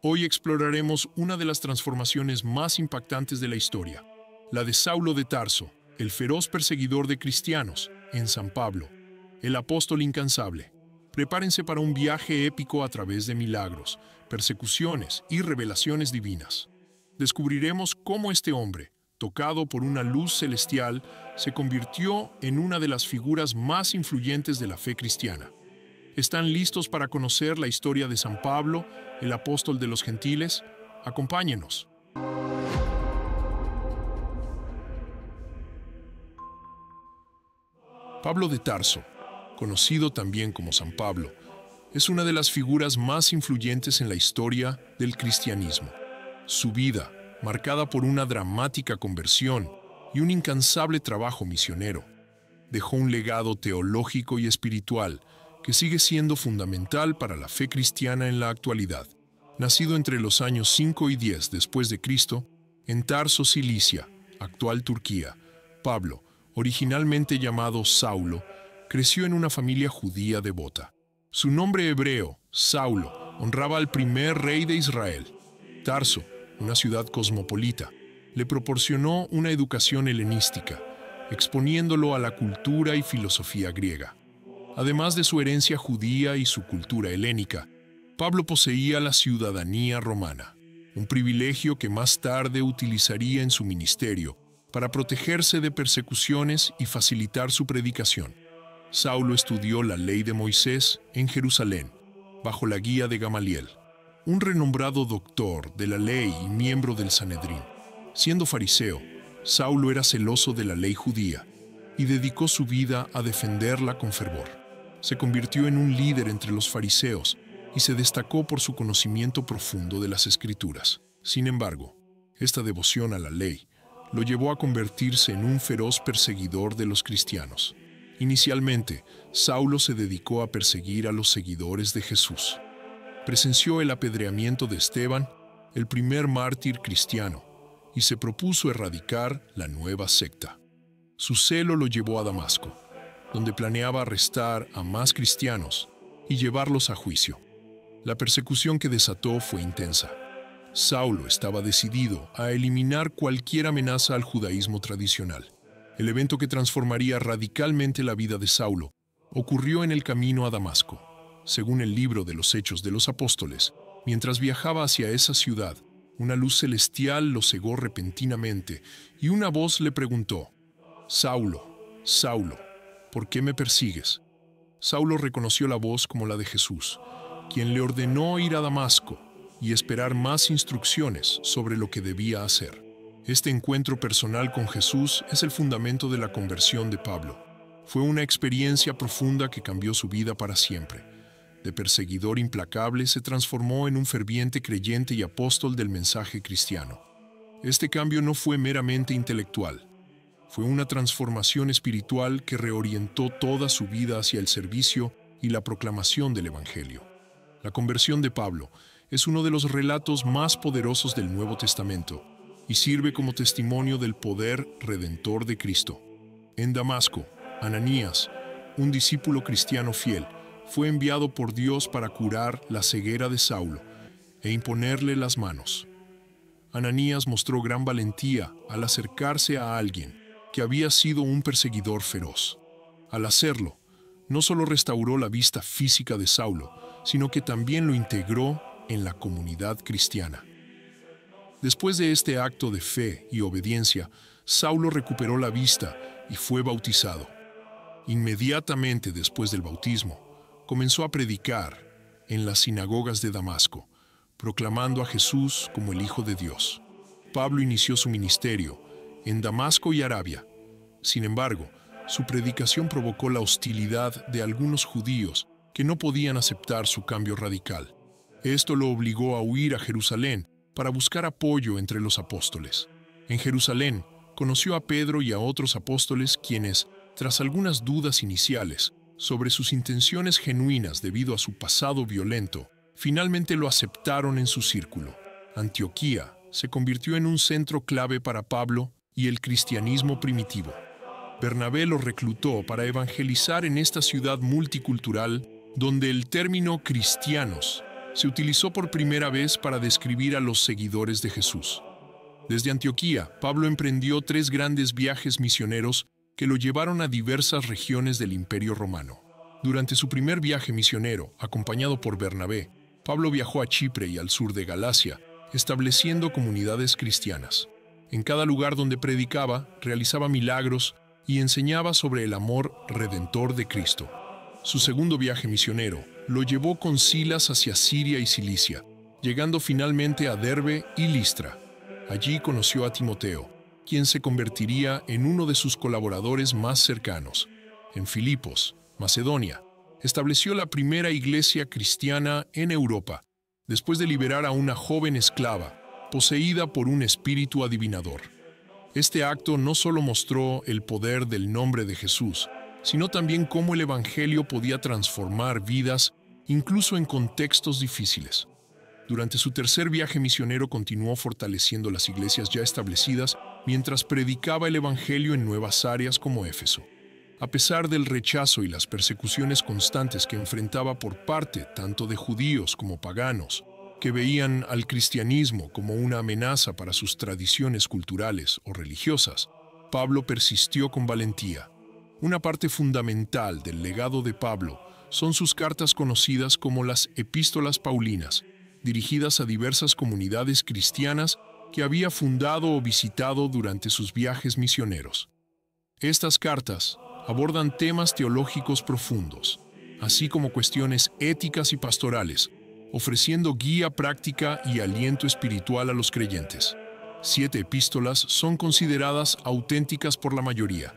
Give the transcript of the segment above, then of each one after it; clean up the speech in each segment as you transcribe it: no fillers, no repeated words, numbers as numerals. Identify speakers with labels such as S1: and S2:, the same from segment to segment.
S1: Hoy exploraremos una de las transformaciones más impactantes de la historia, la de Saulo de Tarso, el feroz perseguidor de cristianos, en San Pablo, el apóstol incansable. Prepárense para un viaje épico a través de milagros, persecuciones y revelaciones divinas. Descubriremos cómo este hombre, tocado por una luz celestial, se convirtió en una de las figuras más influyentes de la fe cristiana. ¿Están listos para conocer la historia de San Pablo, el apóstol de los gentiles? Acompáñenos. Pablo de Tarso, conocido también como San Pablo, es una de las figuras más influyentes en la historia del cristianismo. Su vida, marcada por una dramática conversión y un incansable trabajo misionero, dejó un legado teológico y espiritual que sigue siendo fundamental para la fe cristiana en la actualidad. Nacido entre los años 5 y 10 después de Cristo, en Tarso, Cilicia, actual Turquía, Pablo, originalmente llamado Saulo, creció en una familia judía devota. Su nombre hebreo, Saulo, honraba al primer rey de Israel. Tarso, una ciudad cosmopolita, le proporcionó una educación helenística, exponiéndolo a la cultura y filosofía griega. Además de su herencia judía y su cultura helénica, Pablo poseía la ciudadanía romana, un privilegio que más tarde utilizaría en su ministerio para protegerse de persecuciones y facilitar su predicación. Saulo estudió la ley de Moisés en Jerusalén, bajo la guía de Gamaliel, un renombrado doctor de la ley y miembro del Sanedrín. Siendo fariseo, Saulo era celoso de la ley judía y dedicó su vida a defenderla con fervor. Se convirtió en un líder entre los fariseos y se destacó por su conocimiento profundo de las Escrituras. Sin embargo, esta devoción a la ley lo llevó a convertirse en un feroz perseguidor de los cristianos. Inicialmente, Saulo se dedicó a perseguir a los seguidores de Jesús. Presenció el apedreamiento de Esteban, el primer mártir cristiano, y se propuso erradicar la nueva secta. Su celo lo llevó a Damasco, donde planeaba arrestar a más cristianos y llevarlos a juicio. La persecución que desató fue intensa. Saulo estaba decidido a eliminar cualquier amenaza al judaísmo tradicional. El evento que transformaría radicalmente la vida de Saulo ocurrió en el camino a Damasco. Según el libro de los Hechos de los Apóstoles, mientras viajaba hacia esa ciudad, una luz celestial lo cegó repentinamente y una voz le preguntó: «Saulo, Saulo, ¿por qué me persigues?». Saulo reconoció la voz como la de Jesús, quien le ordenó ir a Damasco y esperar más instrucciones sobre lo que debía hacer. Este encuentro personal con Jesús es el fundamento de la conversión de Pablo. Fue una experiencia profunda que cambió su vida para siempre. De perseguidor implacable se transformó en un ferviente creyente y apóstol del mensaje cristiano. Este cambio no fue meramente intelectual. Fue una transformación espiritual que reorientó toda su vida hacia el servicio y la proclamación del Evangelio. La conversión de Pablo es uno de los relatos más poderosos del Nuevo Testamento y sirve como testimonio del poder redentor de Cristo. En Damasco, Ananías, un discípulo cristiano fiel, fue enviado por Dios para curar la ceguera de Saulo e imponerle las manos. Ananías mostró gran valentía al acercarse a alguien que había sido un perseguidor feroz. Al hacerlo, no solo restauró la vista física de Saulo, sino que también lo integró en la comunidad cristiana. Después de este acto de fe y obediencia, Saulo recuperó la vista y fue bautizado. Inmediatamente después del bautismo, comenzó a predicar en las sinagogas de Damasco, proclamando a Jesús como el Hijo de Dios. Pablo inició su ministerio en Damasco y Arabia. Sin embargo, su predicación provocó la hostilidad de algunos judíos que no podían aceptar su cambio radical. Esto lo obligó a huir a Jerusalén para buscar apoyo entre los apóstoles. En Jerusalén, conoció a Pedro y a otros apóstoles quienes, tras algunas dudas iniciales sobre sus intenciones genuinas debido a su pasado violento, finalmente lo aceptaron en su círculo. Antioquía se convirtió en un centro clave para Pablo y el cristianismo primitivo. Bernabé lo reclutó para evangelizar en esta ciudad multicultural donde el término cristianos se utilizó por primera vez para describir a los seguidores de Jesús. Desde Antioquía, Pablo emprendió 3 grandes viajes misioneros que lo llevaron a diversas regiones del Imperio Romano. Durante su primer viaje misionero, acompañado por Bernabé, Pablo viajó a Chipre y al sur de Galacia, estableciendo comunidades cristianas. En cada lugar donde predicaba, realizaba milagros y enseñaba sobre el amor redentor de Cristo. Su segundo viaje misionero lo llevó con Silas hacia Siria y Cilicia, llegando finalmente a Derbe y Listra. Allí conoció a Timoteo, quien se convertiría en uno de sus colaboradores más cercanos. En Filipos, Macedonia, estableció la primera iglesia cristiana en Europa, después de liberar a una joven esclava, poseída por un espíritu adivinador. Este acto no solo mostró el poder del nombre de Jesús, sino también cómo el Evangelio podía transformar vidas, incluso en contextos difíciles. Durante su tercer viaje misionero continuó fortaleciendo las iglesias ya establecidas mientras predicaba el Evangelio en nuevas áreas como Éfeso. A pesar del rechazo y las persecuciones constantes que enfrentaba por parte tanto de judíos como paganos, que veían al cristianismo como una amenaza para sus tradiciones culturales o religiosas, Pablo persistió con valentía. Una parte fundamental del legado de Pablo son sus cartas conocidas como las Epístolas Paulinas, dirigidas a diversas comunidades cristianas que había fundado o visitado durante sus viajes misioneros. Estas cartas abordan temas teológicos profundos, así como cuestiones éticas y pastorales, ofreciendo guía práctica y aliento espiritual a los creyentes. 7 epístolas son consideradas auténticas por la mayoría: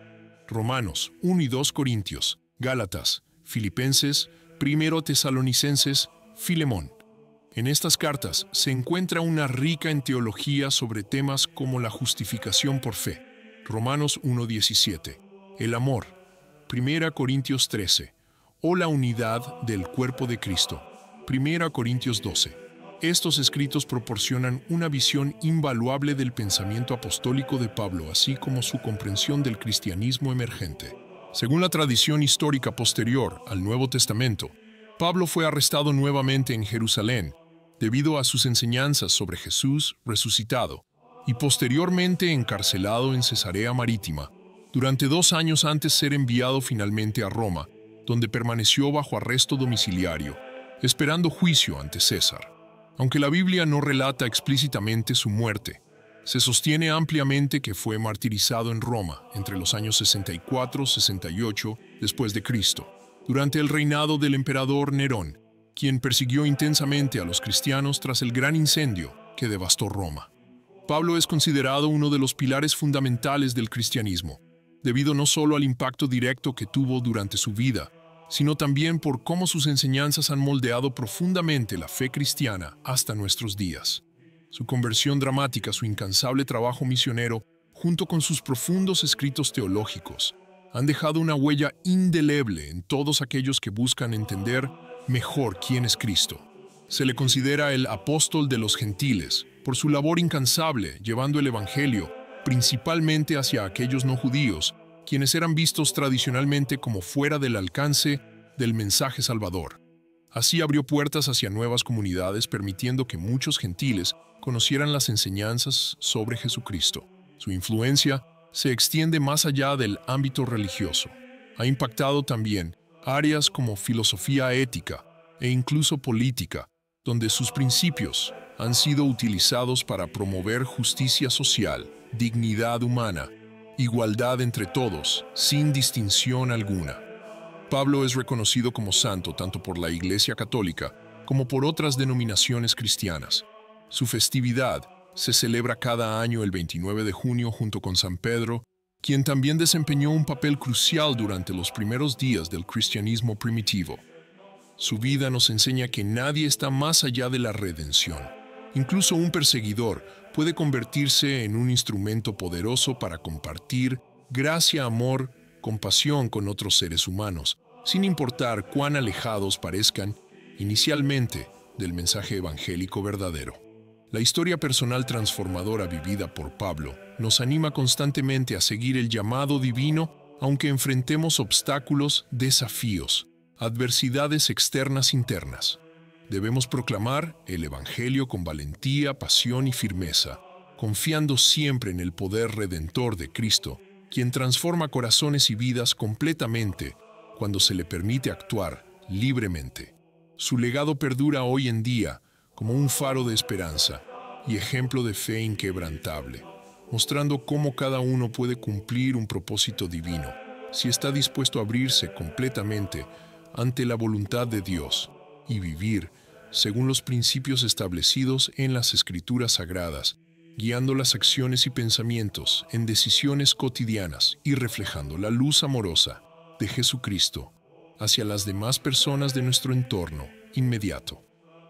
S1: Romanos, 1 y 2 Corintios, Gálatas, Filipenses, 1 Tesalonicenses, Filemón. En estas cartas se encuentra una rica en teología sobre temas como la justificación por fe, Romanos 1:17, el amor, 1 Corintios 13, o la unidad del cuerpo de Cristo, 1 Corintios 12. Estos escritos proporcionan una visión invaluable del pensamiento apostólico de Pablo, así como su comprensión del cristianismo emergente. Según la tradición histórica posterior al Nuevo Testamento, Pablo fue arrestado nuevamente en Jerusalén debido a sus enseñanzas sobre Jesús resucitado y posteriormente encarcelado en Cesarea Marítima, durante 2 años antes de ser enviado finalmente a Roma, donde permaneció bajo arresto domiciliario, esperando juicio ante César. Aunque la Biblia no relata explícitamente su muerte, se sostiene ampliamente que fue martirizado en Roma entre los años 64 y 68 después de Cristo, durante el reinado del emperador Nerón, quien persiguió intensamente a los cristianos tras el gran incendio que devastó Roma. Pablo es considerado uno de los pilares fundamentales del cristianismo, debido no solo al impacto directo que tuvo durante su vida, sino también por cómo sus enseñanzas han moldeado profundamente la fe cristiana hasta nuestros días. Su conversión dramática, su incansable trabajo misionero, junto con sus profundos escritos teológicos, han dejado una huella indeleble en todos aquellos que buscan entender mejor quién es Cristo. Se le considera el apóstol de los gentiles por su labor incansable llevando el Evangelio principalmente hacia aquellos no judíos, quienes eran vistos tradicionalmente como fuera del alcance del mensaje salvador. Así abrió puertas hacia nuevas comunidades, permitiendo que muchos gentiles conocieran las enseñanzas sobre Jesucristo. Su influencia se extiende más allá del ámbito religioso. Ha impactado también áreas como filosofía ética e incluso política, donde sus principios han sido utilizados para promover justicia social, dignidad humana, igualdad entre todos, sin distinción alguna. Pablo es reconocido como santo tanto por la Iglesia Católica como por otras denominaciones cristianas. Su festividad se celebra cada año el 29 de junio junto con San Pedro, quien también desempeñó un papel crucial durante los primeros días del cristianismo primitivo. Su vida nos enseña que nadie está más allá de la redención. Incluso un perseguidor puede convertirse en un instrumento poderoso para compartir gracia, amor, compasión con otros seres humanos, sin importar cuán alejados parezcan inicialmente del mensaje evangélico verdadero. La historia personal transformadora vivida por Pablo nos anima constantemente a seguir el llamado divino, aunque enfrentemos obstáculos, desafíos, adversidades externas e internas. Debemos proclamar el Evangelio con valentía, pasión y firmeza, confiando siempre en el poder redentor de Cristo, quien transforma corazones y vidas completamente cuando se le permite actuar libremente. Su legado perdura hoy en día como un faro de esperanza y ejemplo de fe inquebrantable, mostrando cómo cada uno puede cumplir un propósito divino si está dispuesto a abrirse completamente ante la voluntad de Dios y vivir según los principios establecidos en las Escrituras Sagradas, guiando las acciones y pensamientos en decisiones cotidianas y reflejando la luz amorosa de Jesucristo hacia las demás personas de nuestro entorno inmediato.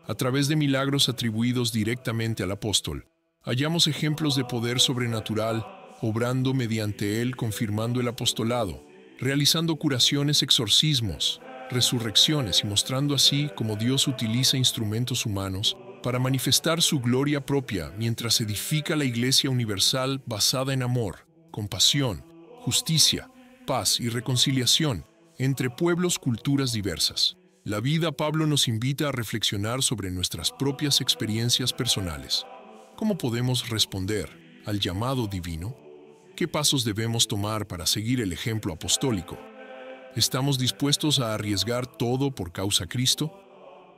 S1: A través de milagros atribuidos directamente al apóstol, hallamos ejemplos de poder sobrenatural, obrando mediante él, confirmando el apostolado, realizando curaciones, exorcismos, resurrecciones y mostrando así cómo Dios utiliza instrumentos humanos para manifestar su gloria propia mientras edifica la Iglesia universal basada en amor, compasión, justicia, paz y reconciliación entre pueblos, culturas diversas. La vida Pablo nos invita a reflexionar sobre nuestras propias experiencias personales. ¿Cómo podemos responder al llamado divino? ¿Qué pasos debemos tomar para seguir el ejemplo apostólico? ¿Estamos dispuestos a arriesgar todo por causa Cristo?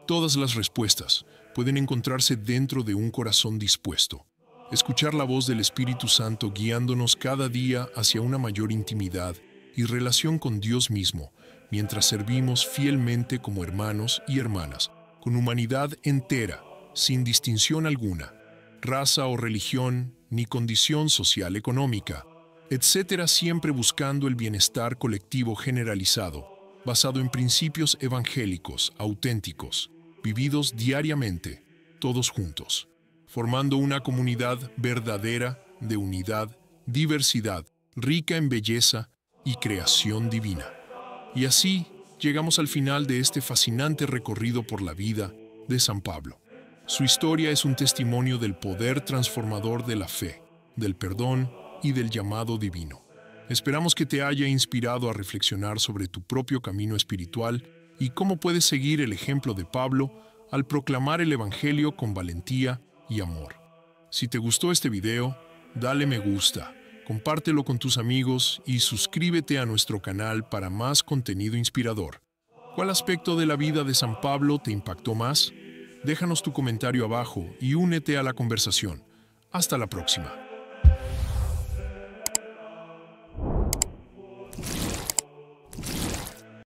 S1: Todas las respuestas pueden encontrarse dentro de un corazón dispuesto. Escuchar la voz del Espíritu Santo guiándonos cada día hacia una mayor intimidad y relación con Dios mismo, mientras servimos fielmente como hermanos y hermanas, con humanidad entera, sin distinción alguna, raza o religión, ni condición social económica, etcétera, siempre buscando el bienestar colectivo generalizado, basado en principios evangélicos auténticos, vividos diariamente, todos juntos, formando una comunidad verdadera de unidad, diversidad, rica en belleza y creación divina. Y así llegamos al final de este fascinante recorrido por la vida de San Pablo. Su historia es un testimonio del poder transformador de la fe, del perdón y del llamado divino. Esperamos que te haya inspirado a reflexionar sobre tu propio camino espiritual y cómo puedes seguir el ejemplo de Pablo al proclamar el Evangelio con valentía y amor. Si te gustó este video, dale me gusta, compártelo con tus amigos y suscríbete a nuestro canal para más contenido inspirador. ¿Cuál aspecto de la vida de San Pablo te impactó más? Déjanos tu comentario abajo y únete a la conversación. Hasta la próxima.